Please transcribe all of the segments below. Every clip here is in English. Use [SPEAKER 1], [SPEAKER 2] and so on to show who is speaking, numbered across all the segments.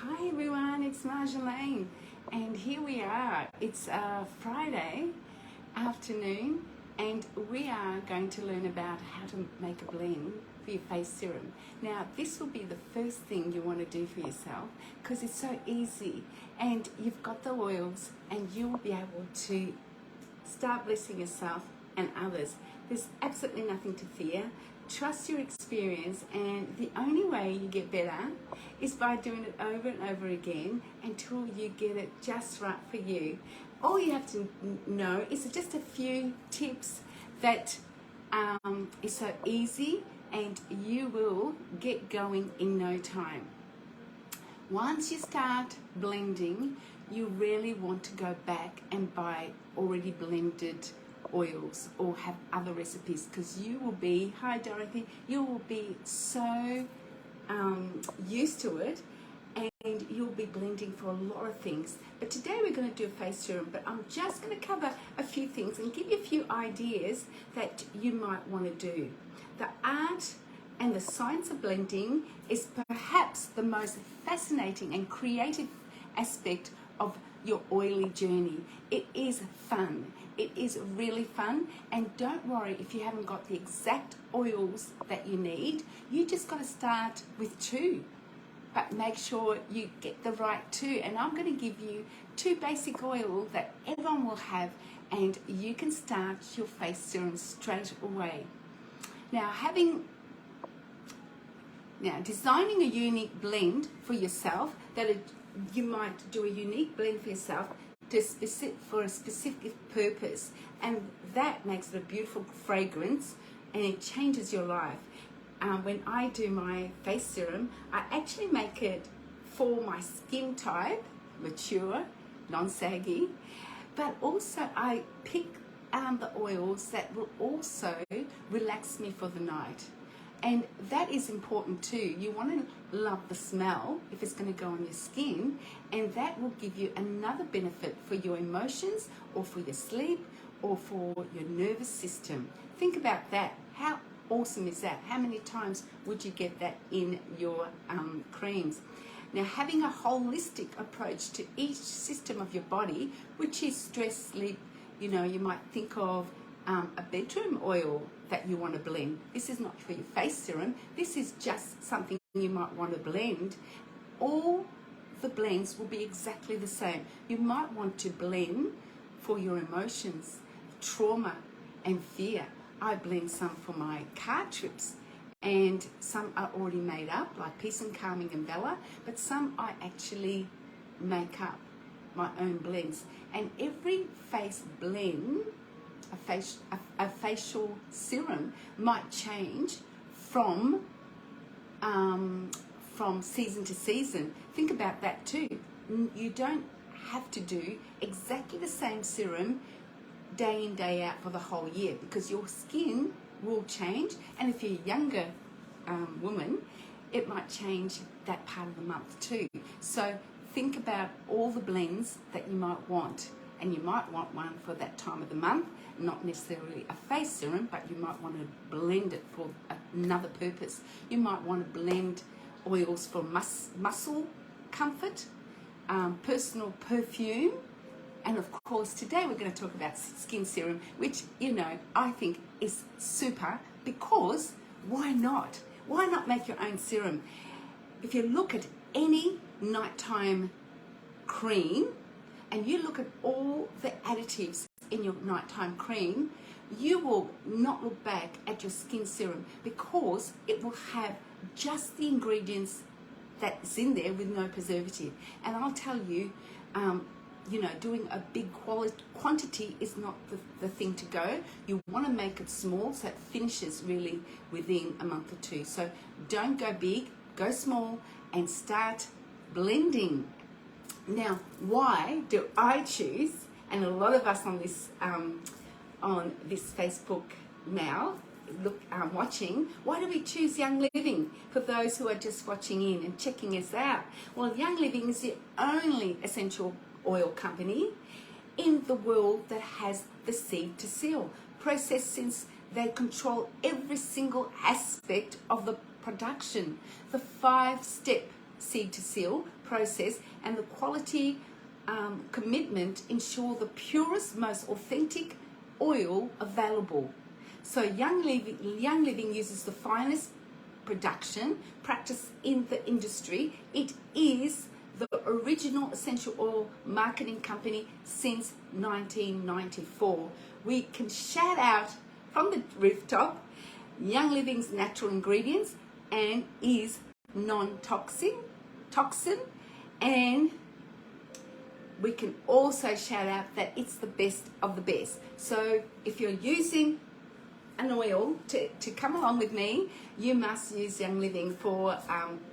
[SPEAKER 1] Hi everyone, it's Marjolaine, and here we are. It's Friday afternoon, and we are going to learn about how to make a blend for your face serum. Now, this will be the first thing you want to do for yourself because it's so easy, and you've got the oils, and you will be able to start blessing yourself and others. There's absolutely nothing to fear. Trust your experience, and the only way you get better is by doing it over and over again until you get it just right for you. All you have to know is just a few tips that is so easy, and you will get going in no time. Once you start blending, you really want to go back and buy already blended oils or have other recipes, because you will be, hi Dorothy, you will be so used to it, and you'll be blending for a lot of things. But today we're going to do a face serum, but I'm just going to cover a few things and give you a few ideas that you might want to do. The art and the science of blending is perhaps the most fascinating and creative aspect of your oily journey. It is fun. It is really fun, and don't worry if you haven't got the exact oils that you need. You just got to start with two, but make sure you get the right two. And I'm going to give you two basic oils that everyone will have, and you can start your face serum straight away. Now, designing a unique blend for yourself, you might do a unique blend for yourself for a specific purpose, and that makes it a beautiful fragrance, and it changes your life. When I do my face serum, I actually make it for my skin type, mature, non-saggy, but also I pick the oils that will also relax me for the night. And that is important too. You want to love the smell if it's going to go on your skin, and that will give you another benefit for your emotions or for your sleep or for your nervous system. Think about that. How awesome is that? How many times would you get that in your creams? Now, having a holistic approach to each system of your body, which is stress, sleep, you might think of a bedroom oil that you want to blend. This is not for your face serum. This is just something you might want to blend. All the blends will be exactly the same. You might want to blend for your emotions, trauma and fear. I blend some for my car trips, and some are already made up, like Peace and Calming and Bella, but some I actually make up my own blends. And every face blend, a facial serum might change from season to season. Think about that too. You don't have to do exactly the same serum day in, day out for the whole year, because your skin will change, and if you're a younger woman, it might change that part of the month too. So think about all the blends that you might want, and you might want one for that time of the month, not necessarily a face serum, but you might want to blend it for another purpose. You might want to blend oils for muscle comfort, personal perfume, and of course today we're going to talk about skin serum, which I think is super, because why not? Why not make your own serum? If you look at any nighttime cream and you look at all the additives in your nighttime cream, you will not look back at your skin serum, because it will have just the ingredients that's in there with no preservative. And I'll tell you, doing a big quantity is not the thing to go. You want to make it small so it finishes really within a month or two. So don't go big, go small, and start blending. Now, why do I choose, and a lot of us on this Facebook now watching, why do we choose Young Living? For those who are just watching in and checking us out, well, Young Living is the only essential oil company in the world that has the seed to seal process, since they control every single aspect of the production. The 5-step seed to seal process, and the quality commitment ensure the purest, most authentic oil available. So Young Living uses the finest production practice in the industry. It is the original essential oil marketing company since 1994. We can shout out from the rooftop Young Living's natural ingredients and is non-toxin, and we can also shout out that it's the best of the best. So if you're using an oil to come along with me, you must use Young Living for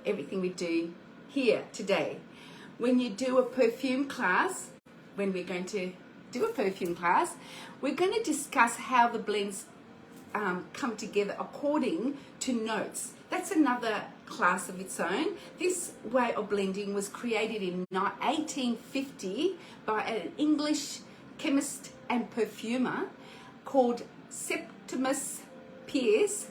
[SPEAKER 1] everything we do here today. When you do a perfume class, when we're going to do a perfume class, we're going to discuss how the blends come together according to notes. That's another class of its own. This way of blending was created in 1850 by an English chemist and perfumer called Septimus Pierce,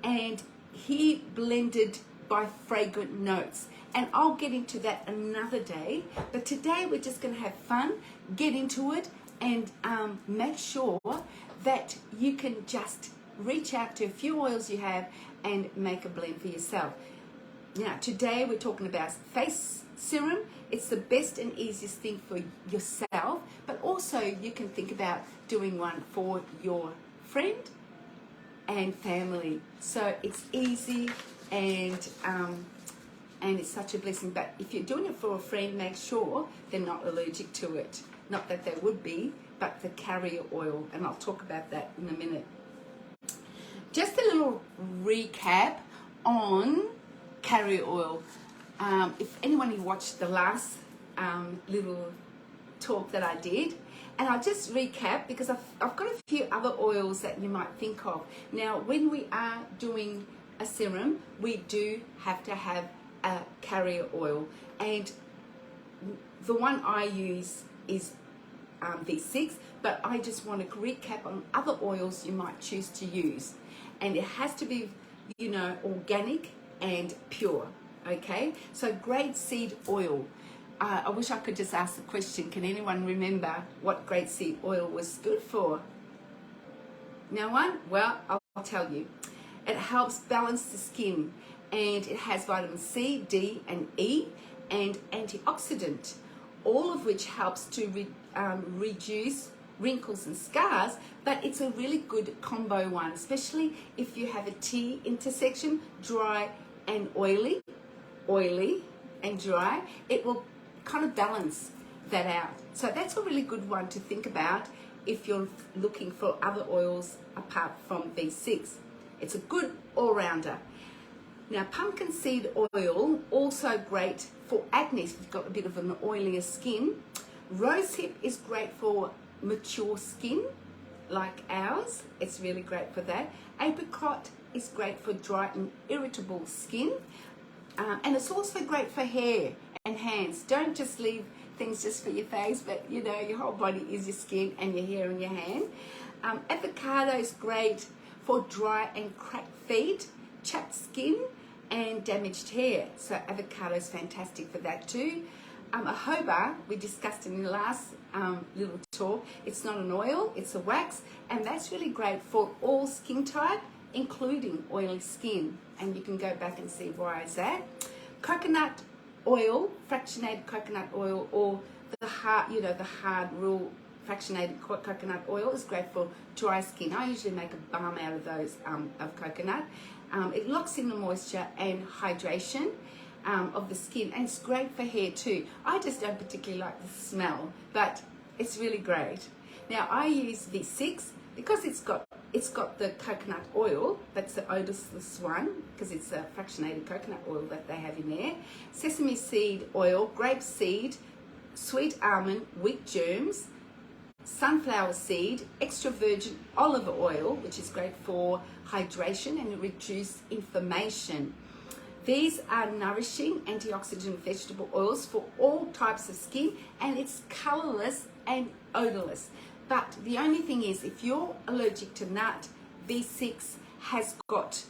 [SPEAKER 1] and he blended by fragrant notes. And I'll get into that another day, but today we're just going to have fun, get into it, and make sure that you can just reach out to a few oils you have and make a blend for yourself. Now, today we're talking about face serum. It's the best and easiest thing for yourself, but also you can think about doing one for your friend and family. So it's easy and it's such a blessing. But if you're doing it for a friend, make sure they're not allergic to it. Not that they would be, but the carrier oil, and I'll talk about that in a minute. Just a little recap on carrier oil. If anyone who watched the last little talk that I did, and I'll just recap because I've got a few other oils that you might think of. Now, when we are doing a serum, we do have to have a carrier oil, and the one I use is V6, but I just want to recap on other oils you might choose to use, and it has to be, you know, organic and pure. Okay, so grapeseed oil. I wish I could just ask the question, can anyone remember what grapeseed oil was good for? No one? Well, I'll tell you. It helps balance the skin, and it has vitamin C, D, and E, and antioxidant, all of which helps to reduce wrinkles and scars. But it's a really good combo one, especially if you have a T intersection, dry and oily and dry. It will kind of balance that out. So that's a really good one to think about if you're looking for other oils apart from B6. It's a good all-rounder. Now, pumpkin seed oil, also great for acne if you've got a bit of an oilier skin. Rosehip is great for mature skin like ours. It's really great for that. Apricot is great for dry and irritable skin. And it's also great for hair and hands. Don't just leave things just for your face, but you know, your whole body is your skin and your hair and your hand. Avocado is great for dry and cracked feet, chapped skin, and damaged hair. So avocado is fantastic for that too. Jojoba, we discussed in the last little talk, it's not an oil, it's a wax, and that's really great for all skin type, including oily skin. And you can go back and see why is that. Coconut oil, fractionated coconut oil, or the hard, you know, the hard raw fractionated coconut oil is great for dry skin. I usually make a balm out of those of coconut. It locks in the moisture and hydration of the skin, and it's great for hair too. I just don't particularly like the smell, but it's really great. Now I use V6 because it's got the coconut oil. That's the odorless one because it's a fractionated coconut oil that they have in there. Sesame seed oil, grape seed, sweet almond, wheat germs, sunflower seed, extra virgin olive oil, which is great for hydration and reduce inflammation. These are nourishing antioxidant vegetable oils for all types of skin, and it's colorless and odorless. But the only thing is, if you're allergic to nut, V6 has got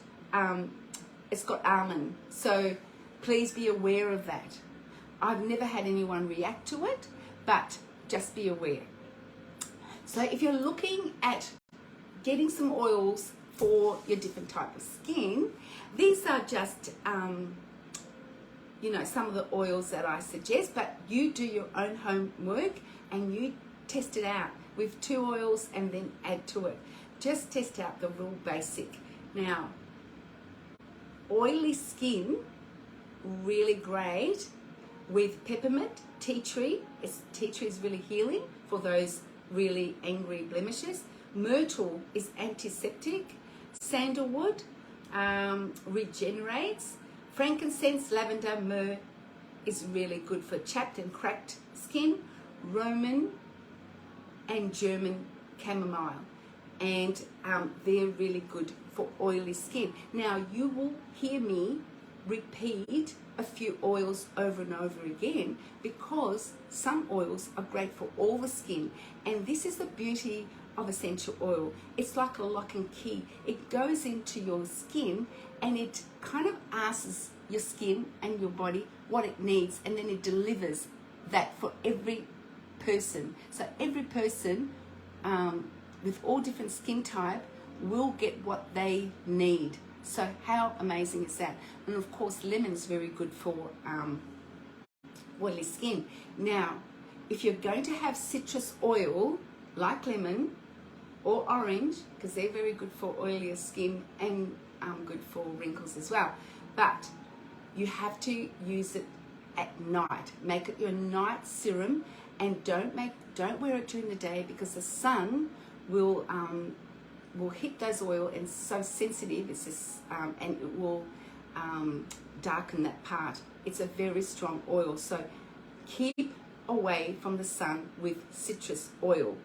[SPEAKER 1] it's got almond. So please be aware of that. I've never had anyone react to it, but just be aware. So if you're looking at getting some oils for your different type of skin, these are just some of the oils that I suggest, but you do your own homework and you test it out with 2 oils and then add to it. Just test out the real basic. Now, oily skin, really great with peppermint, tea tree. Tea tree is really healing for those really angry blemishes. Myrtle is antiseptic. Sandalwood regenerates. Frankincense, lavender, myrrh is really good for chapped and cracked skin. Roman and German chamomile, and they're really good for oily skin. Now, you will hear me repeat a few oils over and over again because some oils are great for all the skin, and this is the beauty of essential oil. It's like a lock and key. It goes into your skin and it kind of asks your skin and your body what it needs, and then it delivers that for every person. So every person with all different skin type will get what they need. So how amazing is that? And of course, lemon is very good for oily skin. Now, if you're going to have citrus oil like lemon or orange, because they're very good for oilier skin and good for wrinkles as well, but you have to use it at night. Make it your night serum, and don't wear it during the day because the sun will hit those oil, and it's so sensitive. It's just, and it will darken that part. It's a very strong oil, so keep away from the sun with citrus oil.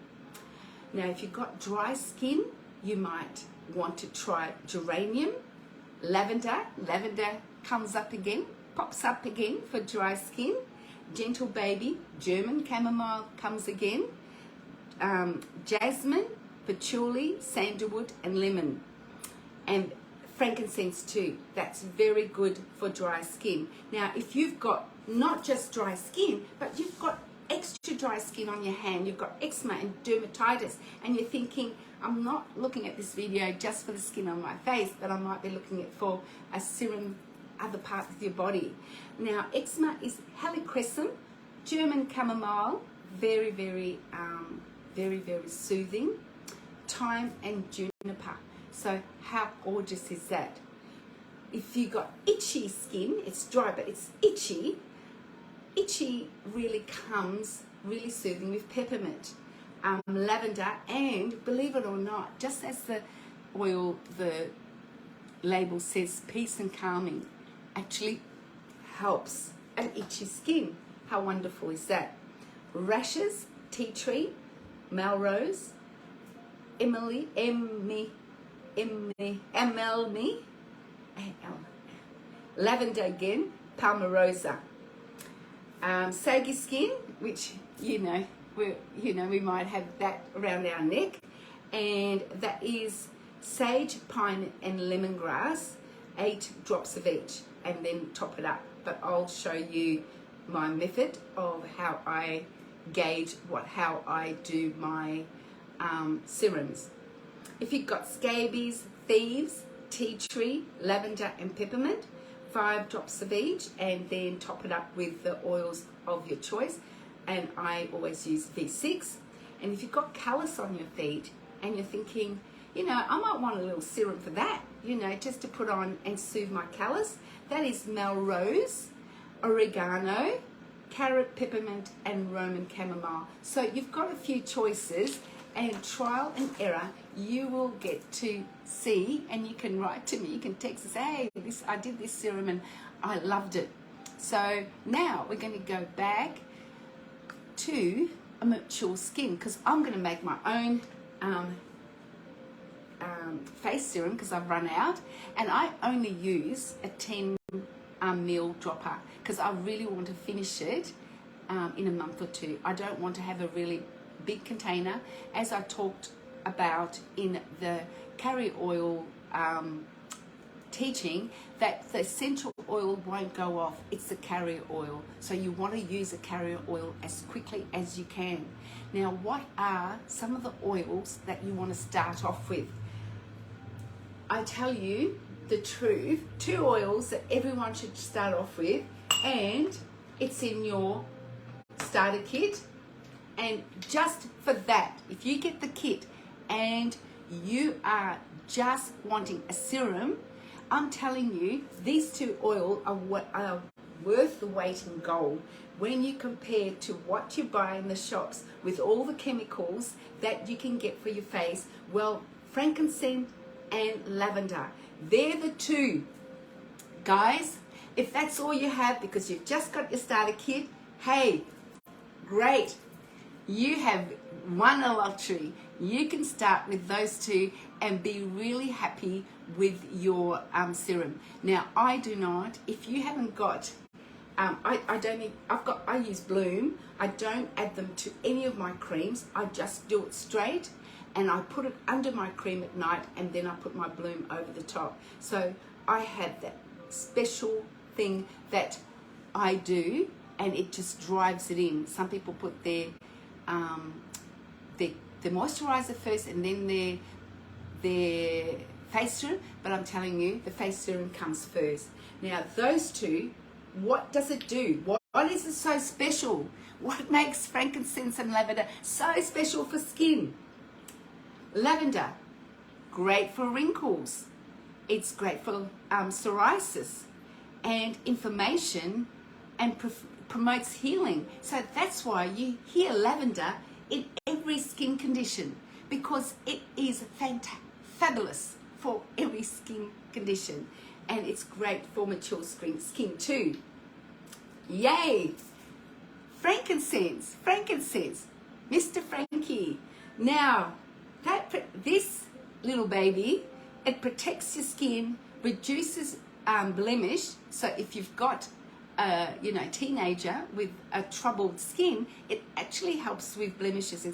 [SPEAKER 1] Now, if you've got dry skin, you might want to try geranium, lavender. Lavender comes up again, pops up again for dry skin. Gentle baby, German chamomile comes again. Jasmine, patchouli, sandalwood, and lemon. And frankincense too. That's very good for dry skin. Now, if you've got not just dry skin, but you've got extra dry skin on your hand, you've got eczema and dermatitis, and you're thinking, I'm not looking at this video just for the skin on my face, but I might be looking at for a serum other parts of your body. Now, eczema is helichrysum, German chamomile, very, very soothing. Thyme and juniper. So how gorgeous is that? If you got itchy skin, it's dry but it's itchy. Itchy really comes really soothing with peppermint, lavender, and believe it or not, just as the oil, the label says peace and calming, actually helps an itchy skin. How wonderful is that? Rashes, tea tree, Melrose, Emily, lavender again, Palmarosa. Saggy skin, which we might have that around our neck, and that is sage, pine, and lemongrass, 8 drops of each, and then top it up. But I'll show you my method of how I gauge how I do my serums. If you've got scabies, thieves, tea tree, lavender, and peppermint, 5 drops of each, and then top it up with the oils of your choice. And I always use V6. And if you've got callus on your feet and you're thinking, I might want a little serum for that, just to put on and soothe my callus, that is Melrose, oregano, carrot, peppermint, and Roman chamomile. So you've got a few choices, and trial and error, you will get to see, and you can write to me, you can text us, hey, I did this serum and I loved it. So now we're going to go back to a mature skin, because I'm going to make my own face serum because I've run out, and I only use a 10 ml dropper because I really want to finish it in a month or 2. I don't want to have a really big container, as I talked about in the carrier oil teaching, that the essential oil won't go off. It's the carrier oil. So you want to use a carrier oil as quickly as you can. Now, what are some of the oils that you want to start off with? I tell you the truth, 2 oils that everyone should start off with, and it's in your starter kit. And just for that, if you get the kit and you are just wanting a serum, I'm telling you, these 2 oils are worth the weight in gold when you compare to what you buy in the shops with all the chemicals that you can get for your face. Well, frankincense and lavender, they're the 2. Guys, if that's all you have because you've just got your starter kit, hey, great. You have won a lottery. You can start with those 2 and be really happy with your serum. Now, I do not. If you haven't got, I use Bloom. I don't add them to any of my creams. I just do it straight, and I put it under my cream at night, and then I put my Bloom over the top. So I have that special thing that I do, and it just drives it in. Some people put their moisturizer first and then their face serum, but I'm telling you, the face serum comes first. Now, those 2, what does it do? What is it so special? What makes frankincense and lavender so special for skin? Lavender, great for wrinkles. It's great for psoriasis and inflammation, and promotes healing. So that's why you hear lavender in every skin condition, because it is fabulous for every skin condition, and it's great for mature skin too. Yay! Frankincense, Mr. Frankie. Now, this little baby, it protects your skin, reduces blemish. So if you've got teenager with a troubled skin, it actually helps with blemishes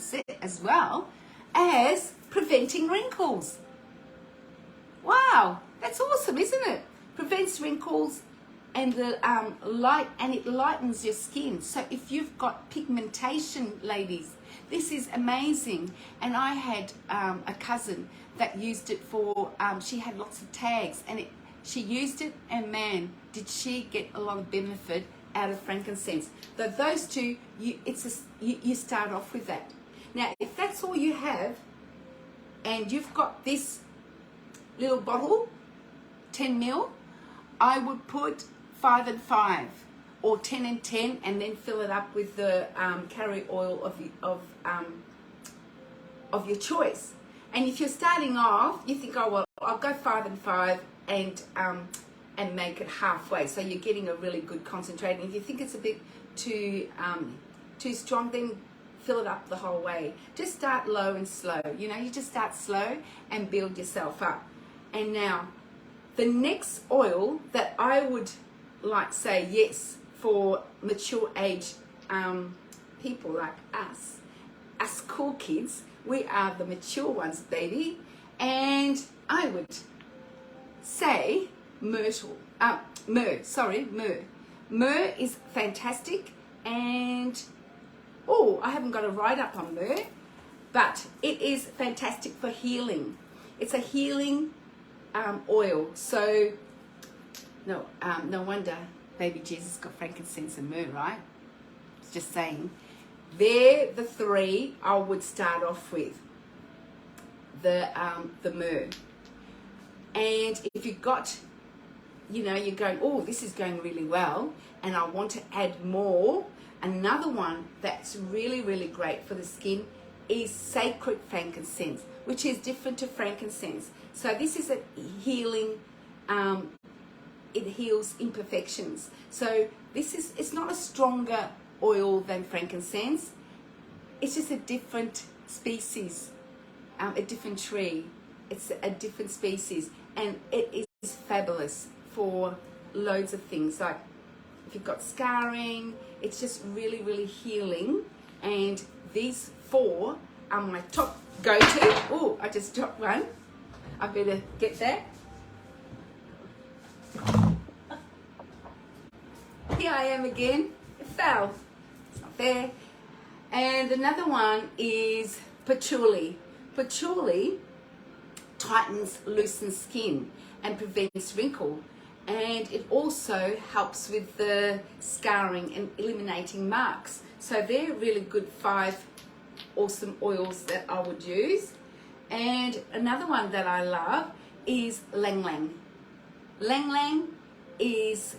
[SPEAKER 1] as well as preventing wrinkles. Wow, that's awesome, isn't it? Prevents wrinkles and it lightens your skin. So if you've got pigmentation, ladies, this is amazing. And I had a cousin that used it for, she had lots of tags, and she used it, and man, did she get a lot of benefit out of frankincense. But those 2, you start off with that. Now, if that's all you have, and you've got this little bottle, 10 ml, I would put 5 and 5, or 10 and 10, and then fill it up with the carrier oil of your choice. And if you're starting off, you think, oh well, I'll go 5 and 5, and make it halfway, so you're getting a really good concentrate. And if you think it's a bit too strong, then fill it up the whole way. Just start low and slow. You just start slow and build yourself up. And now, the next oil that I would say yes for mature age people like us cool kids. We are the mature ones, baby. And I would say myrtle. Myrrh. Myrrh is fantastic, and I haven't got a write-up on myrrh, but it is fantastic for healing. It's a healing oil. So no wonder baby Jesus got frankincense and myrrh, right? Just saying. They're the 3 I would start off with. The myrrh. And if you've got, you're going, oh, this is going really well, and I want to add more, another one that's really, really great for the skin is sacred frankincense, which is different to frankincense. So this is a healing, it heals imperfections. So it's not a stronger oil than frankincense. It's just a different species, a different tree. It's a different species, and it is fabulous for loads of things. Like if you've got scarring, it's just really, really healing. And these 4 are my top go-to. Oh, I just dropped one. I better get that. I am again. It fell. It's not fair. And another one is patchouli. Patchouli tightens, loosens skin and prevents wrinkle. And it also helps with the scarring and eliminating marks. So they're really good 5 awesome oils that I would use. And another one that I love is Lang Lang. Lang Lang is,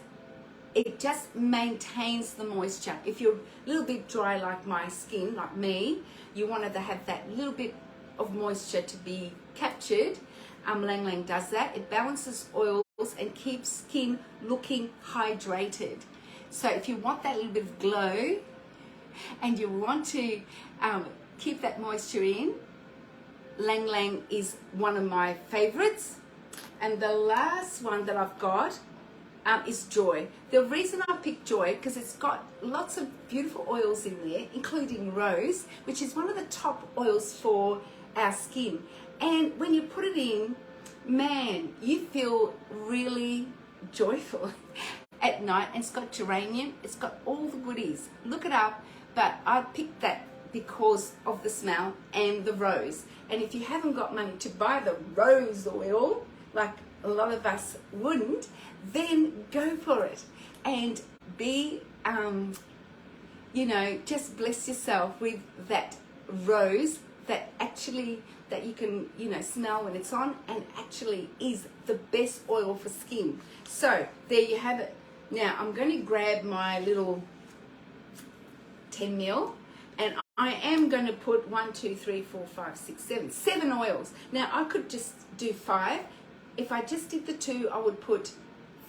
[SPEAKER 1] it just maintains the moisture. If you're a little bit dry like my skin, like me, you wanted to have that little bit of moisture to be captured. Lang Lang does that. It balances oils and keeps skin looking hydrated. So if you want that little bit of glow and you want to keep that moisture in, Lang Lang is one of my favorites. And the last one that I've got is Joy. The reason I picked Joy, because it's got lots of beautiful oils in there, including rose, which is one of the top oils for our skin. And when you put it in, man, you feel really joyful at night. And it's got geranium, it's got all the goodies. Look it up, but I picked that because of the smell and the rose. And if you haven't got money to buy the rose oil, like a lot of us wouldn't, then go for it and be, you know, just bless yourself with that rose that actually, that you can, you know, smell when it's on, and actually is the best oil for skin. So there you have it. Now I'm going to grab my little 10 ml, and I am going to put 1, 2, 3, 4, 5, 6, 7 oils. Now I could just do 5. If I just did the 2, I would put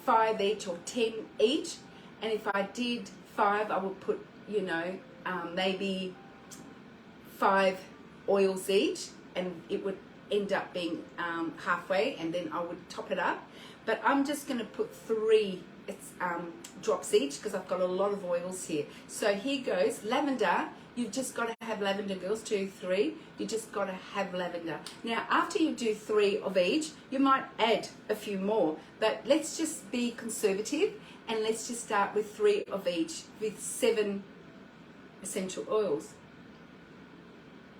[SPEAKER 1] 5 each or 10 each. And if I did 5, I would put, you know, maybe 5 oils each, and it would end up being halfway, and then I would top it up. But I'm just going to put 3 drops each, because I've got a lot of oils here. So here goes lavender. You've just got to have lavender, girls. 2, 3. You just got to have lavender. Now, after you do 3 of each, you might add a few more. But let's just be conservative, and let's just start with 3 of each, with 7 essential oils.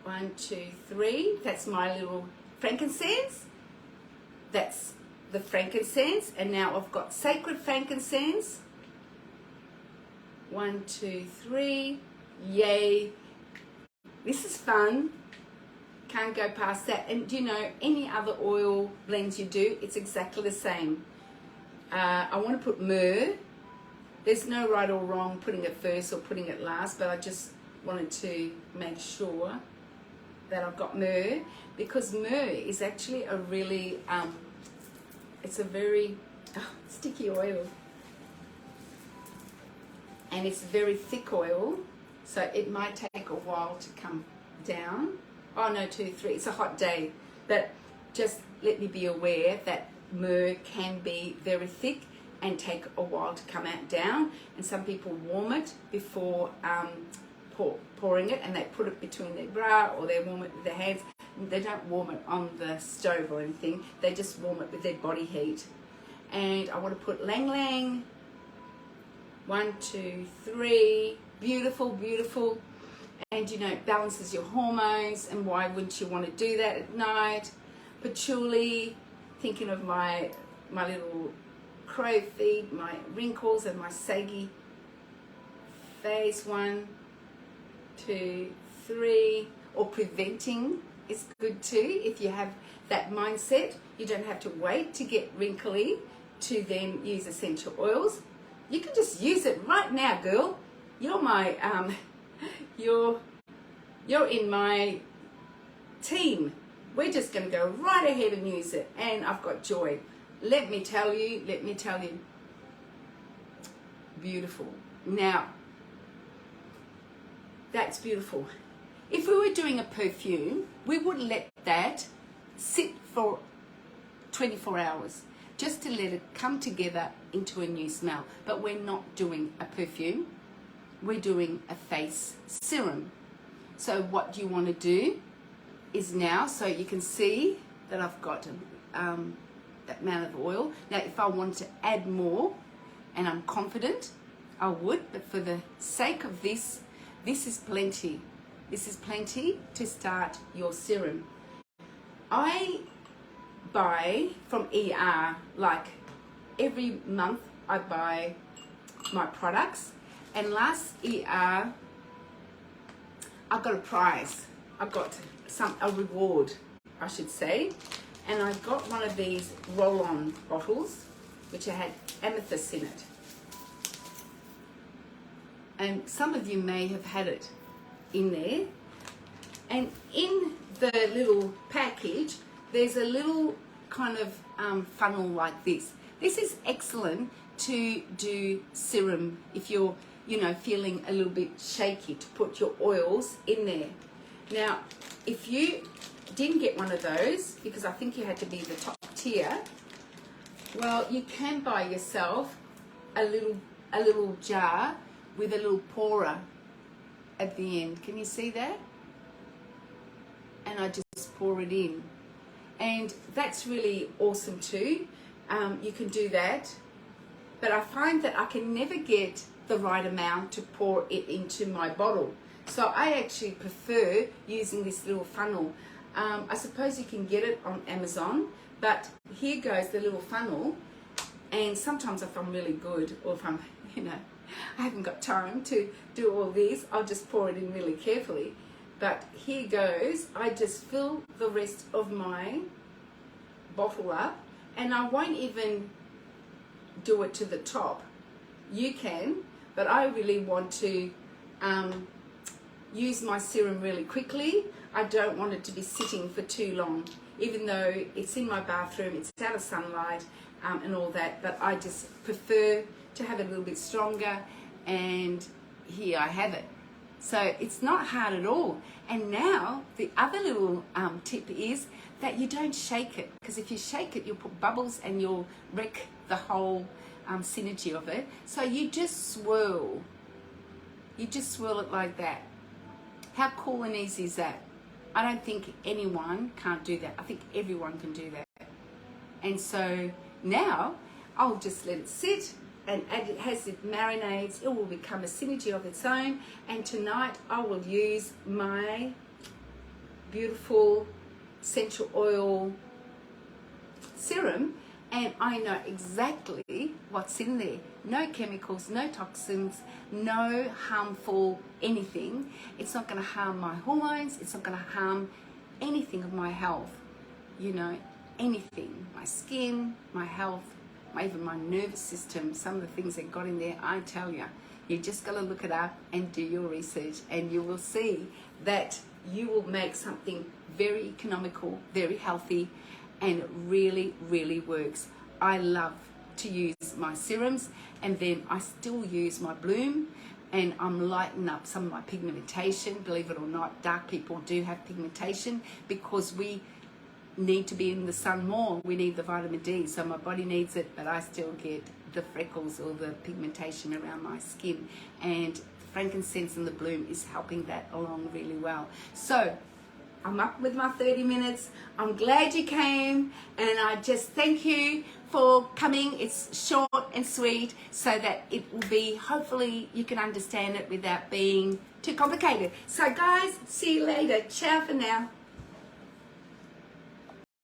[SPEAKER 1] 1, 2, 3. That's my little frankincense. That's the frankincense. And now I've got sacred frankincense. 1, 2, 3. Yay. This is fun. Can't go past that. And you know, any other oil blends you do, it's exactly the same. I want to put myrrh. There's no right or wrong putting it first or putting it last, but I just wanted to make sure that I've got myrrh, because myrrh is actually a really, it's a very sticky oil. And it's very thick oil, so it might take a while to come down. Oh no, 2, 3, it's a hot day. But just let me be aware that myrrh can be very thick and take a while to come out down. And some people warm it before pouring it, and they put it between their bra, or they warm it with their hands. They don't warm it on the stove or anything. They just warm it with their body heat. And I want to put Lang Lang. 1, 2, 3. Beautiful, beautiful. And you know, it balances your hormones, and why wouldn't you want to do that at night? Patchouli, thinking of my little crow feet, my wrinkles and my saggy face. 1, 2, 3. Or preventing is good too. If you have that mindset, you don't have to wait to get wrinkly to then use essential oils. You can just use it right now, girl. You're my you're in my team. We're just going to go right ahead and use it. And I've got Joy. Let me tell you, beautiful. Now, that's beautiful. If we were doing a perfume, we would let that sit for 24 hours, just to let it come together into a new smell. But we're not doing a perfume, we're doing a face serum. So what you want to do is now, so you can see that I've got that amount of oil. Now if I want to add more, and I'm confident, I would, but for the sake of this, this is plenty. This is plenty to start your serum. I buy from ER, like every month I buy my products, and last ER I got a prize. I got a reward, I should say, and I got one of these roll-on bottles which had amethyst in it. And some of you may have had it in there. And in the little package, there's a little kind of funnel like this. This is excellent to do serum if you're, feeling a little bit shaky, to put your oils in there. Now, if you didn't get one of those, because I think you had to be the top tier, well, you can buy yourself a little jar with a little pourer at the end. Can you see that? And I just pour it in. And that's really awesome too. You can do that. But I find that I can never get the right amount to pour it into my bottle. So I actually prefer using this little funnel. I suppose you can get it on Amazon, but here goes the little funnel. And sometimes if I'm really good, or if I'm, I haven't got time to do all this, I'll just pour it in really carefully. But here goes. I just fill the rest of my bottle up, and I won't even do it to the top. You can, but I really want to use my serum really quickly. I don't want it to be sitting for too long, even though it's in my bathroom, it's out of sunlight and all that, but I just prefer to have it a little bit stronger, and here I have it. So it's not hard at all. And now the other little tip is that you don't shake it, because if you shake it, you'll put bubbles and you'll wreck the whole synergy of it. So you just swirl. You just swirl it like that. How cool and easy is that? I don't think anyone can't do that. I think everyone can do that. And so now I'll just let it sit, and as it marinates, it will become a synergy of its own. And tonight I will use my beautiful essential oil serum, and I know exactly what's in there. No chemicals, no toxins, no harmful anything. It's not going to harm my hormones. It's not going to harm anything of my health. Anything. My skin, my health, even my nervous system. Some of the things that got in there, I tell you, you just got to look it up and do your research, and you will see that you will make something very economical, very healthy, and it really, really works. I love to use my serums, and then I still use my bloom, and I'm lightening up some of my pigmentation. Believe it or not, dark people do have pigmentation because we need to be in the sun more. We need the vitamin D, so my body needs it, but I still get the freckles or the pigmentation around my skin, and frankincense and the bloom is helping that along really well. So I'm up with my 30 minutes. I'm glad you came, and I just thank you for coming. It's short and sweet so that it will be, hopefully you can understand it without being too complicated. So guys, see you later. Ciao for now.